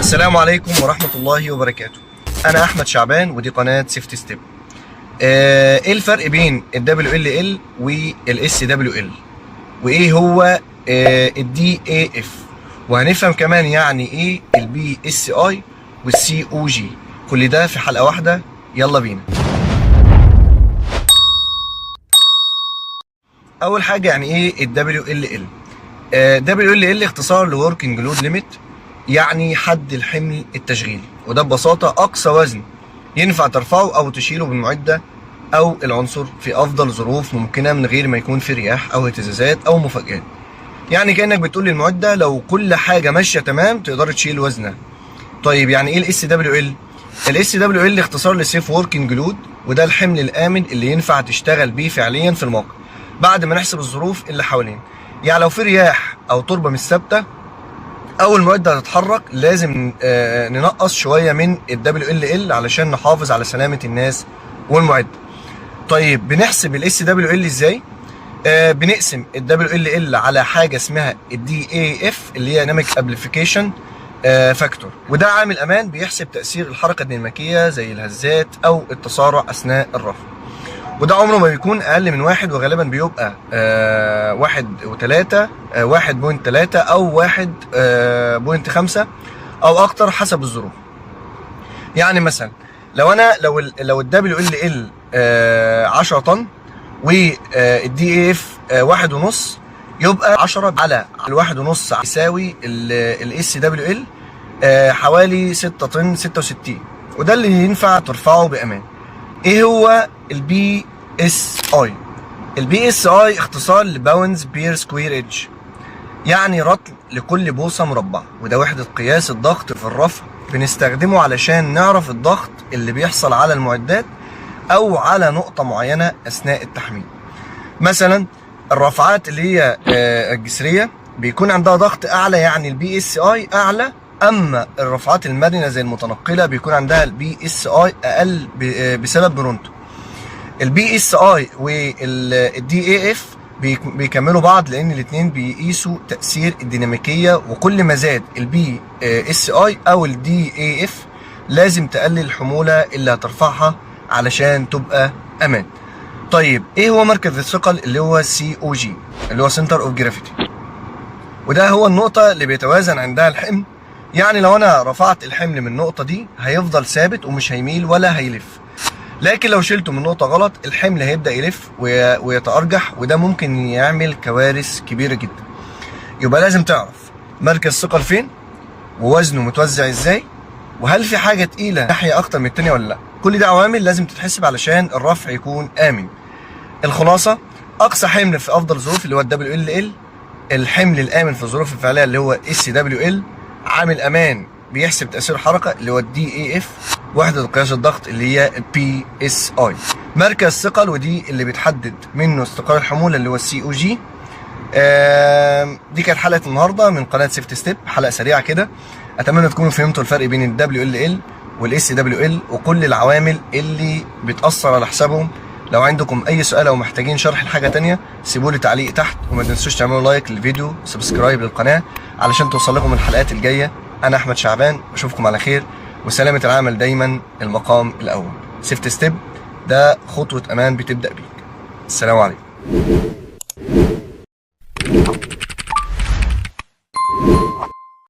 السلام عليكم ورحمة الله وبركاته. أنا أحمد شعبان ودي قناة سيفتي ستيب. إيه الفرق بين ال WLL وال SWL؟ وإيه هو ال DAF؟ وهنفهم كمان يعني إيه ال BSI وال COG. كل ده في حلقة واحدة، يلا بينا. أول حاجة يعني إيه ال WLL؟ WLL اختصار ل Working Load Limit، يعني حد الحمل التشغيلي، وده ببساطة أقصى وزن ينفع ترفعه أو تشيله بالمعدة أو العنصر في أفضل ظروف ممكنة من غير ما يكون في رياح أو اهتزازات أو مفاجآت. يعني كأنك بتقول للمعدة لو كل حاجة ماشية تمام تقدر تشيل وزنها. طيب يعني إيه ال SWL؟ ال SWL اختصار لسيف Working Load، وده الحمل الآمن اللي ينفع تشتغل بيه فعليا في الموقع بعد ما نحسب الظروف اللي حوالينا. يعني لو في رياح أو تربة مش ثابتة أول المعدة هتتحرك لازم ننقص شوية من ال WLL علشان نحافظ على سلامة الناس والمعدة. طيب بنحسب ال SWL ازاي؟ بنقسم ال WLL على حاجة اسمها ال DAF اللي هي Dynamic Amplification Factor، وده عامل أمان بيحسب تأثير الحركة الديناميكية زي الهزات أو التسارع أثناء الرفع، وده عمره ما بيكون أقل من 1، وغالبا بيبقى 1.3 1.3 أو 1.5 أو أكتر حسب الظروف. يعني مثلا لو ال WLL 10 طن وال DAF 1.5، يبقى 10 على 1.5 يساوي ال SWL حوالي 6 طن 66، وده اللي ينفع ترفعه بأمان. ايه هو ال BSI؟ ال BSI اختصار لباونز بير سكوير ايدج، يعني رطل لكل بوصة مربع، وده وحدة قياس الضغط في الرفع، بنستخدمه علشان نعرف الضغط اللي بيحصل على المعدات او على نقطة معينة اثناء التحميل. مثلا الرافعات اللي هي الجسرية بيكون عندها ضغط اعلى، يعني ال BSI اعلى، اما الرافعات المرنه زي المتنقله بيكون عندها ال BSI اقل بسبب مرونته. ال BSI وال DAF بيكملوا بعض لان الاثنين بيقيسوا تاثير الديناميكيه، وكل ما زاد ال BSI او ال DAF لازم تقلل الحموله اللي هترفعها علشان تبقى امان. طيب ايه هو مركز الثقل اللي هو COG اللي هو Center of Gravity؟ وده هو النقطه اللي بيتوازن عندها الحمل. يعني لو انا رفعت الحمل من النقطة دي هيفضل ثابت ومش هيميل ولا هيلف، لكن لو شلته من نقطة غلط الحمل هيبدأ يلف ويتأرجح، وده ممكن يعمل كوارث كبيرة جدا. يبقى لازم تعرف مركز الثقل فين، ووزنه متوزع ازاي، وهل في حاجة تقيلة ناحية اكتر من التانية ولا لا. كل دي عوامل لازم تتحسب علشان الرفع يكون آمن. الخلاصة، اقصى حمل في افضل ظروف اللي هو ال WLL، الحمل الآمن في الظروف الفعلية اللي هو SWL، عامل امان بيحسب تاثير الحركه اللي هو DAF، وحده قياس الضغط اللي هي PSI، مركز ثقل ودي اللي بتحدد منه استقرار الحموله اللي هو COG. دي كانت حلقه النهارده من قناه سيفتي ستيب، حلقه سريعه كده. اتمنى تكونوا فهمتوا الفرق بين ال WLL وال SWL وكل العوامل اللي بتاثر على حسابهم. لو عندكم اي سؤال او محتاجين شرح لحاجه تانية سيبوا لي تعليق تحت، وما تنسوش تعملوا لايك للفيديو وسبسكرايب للقناه علشان توصل لكم الحلقات الجايه. انا احمد شعبان، اشوفكم على خير، وسلامه العمل دايما المقام الاول. سيفتي ستيب ده خطوه امان بتبدا بيك. السلام عليكم.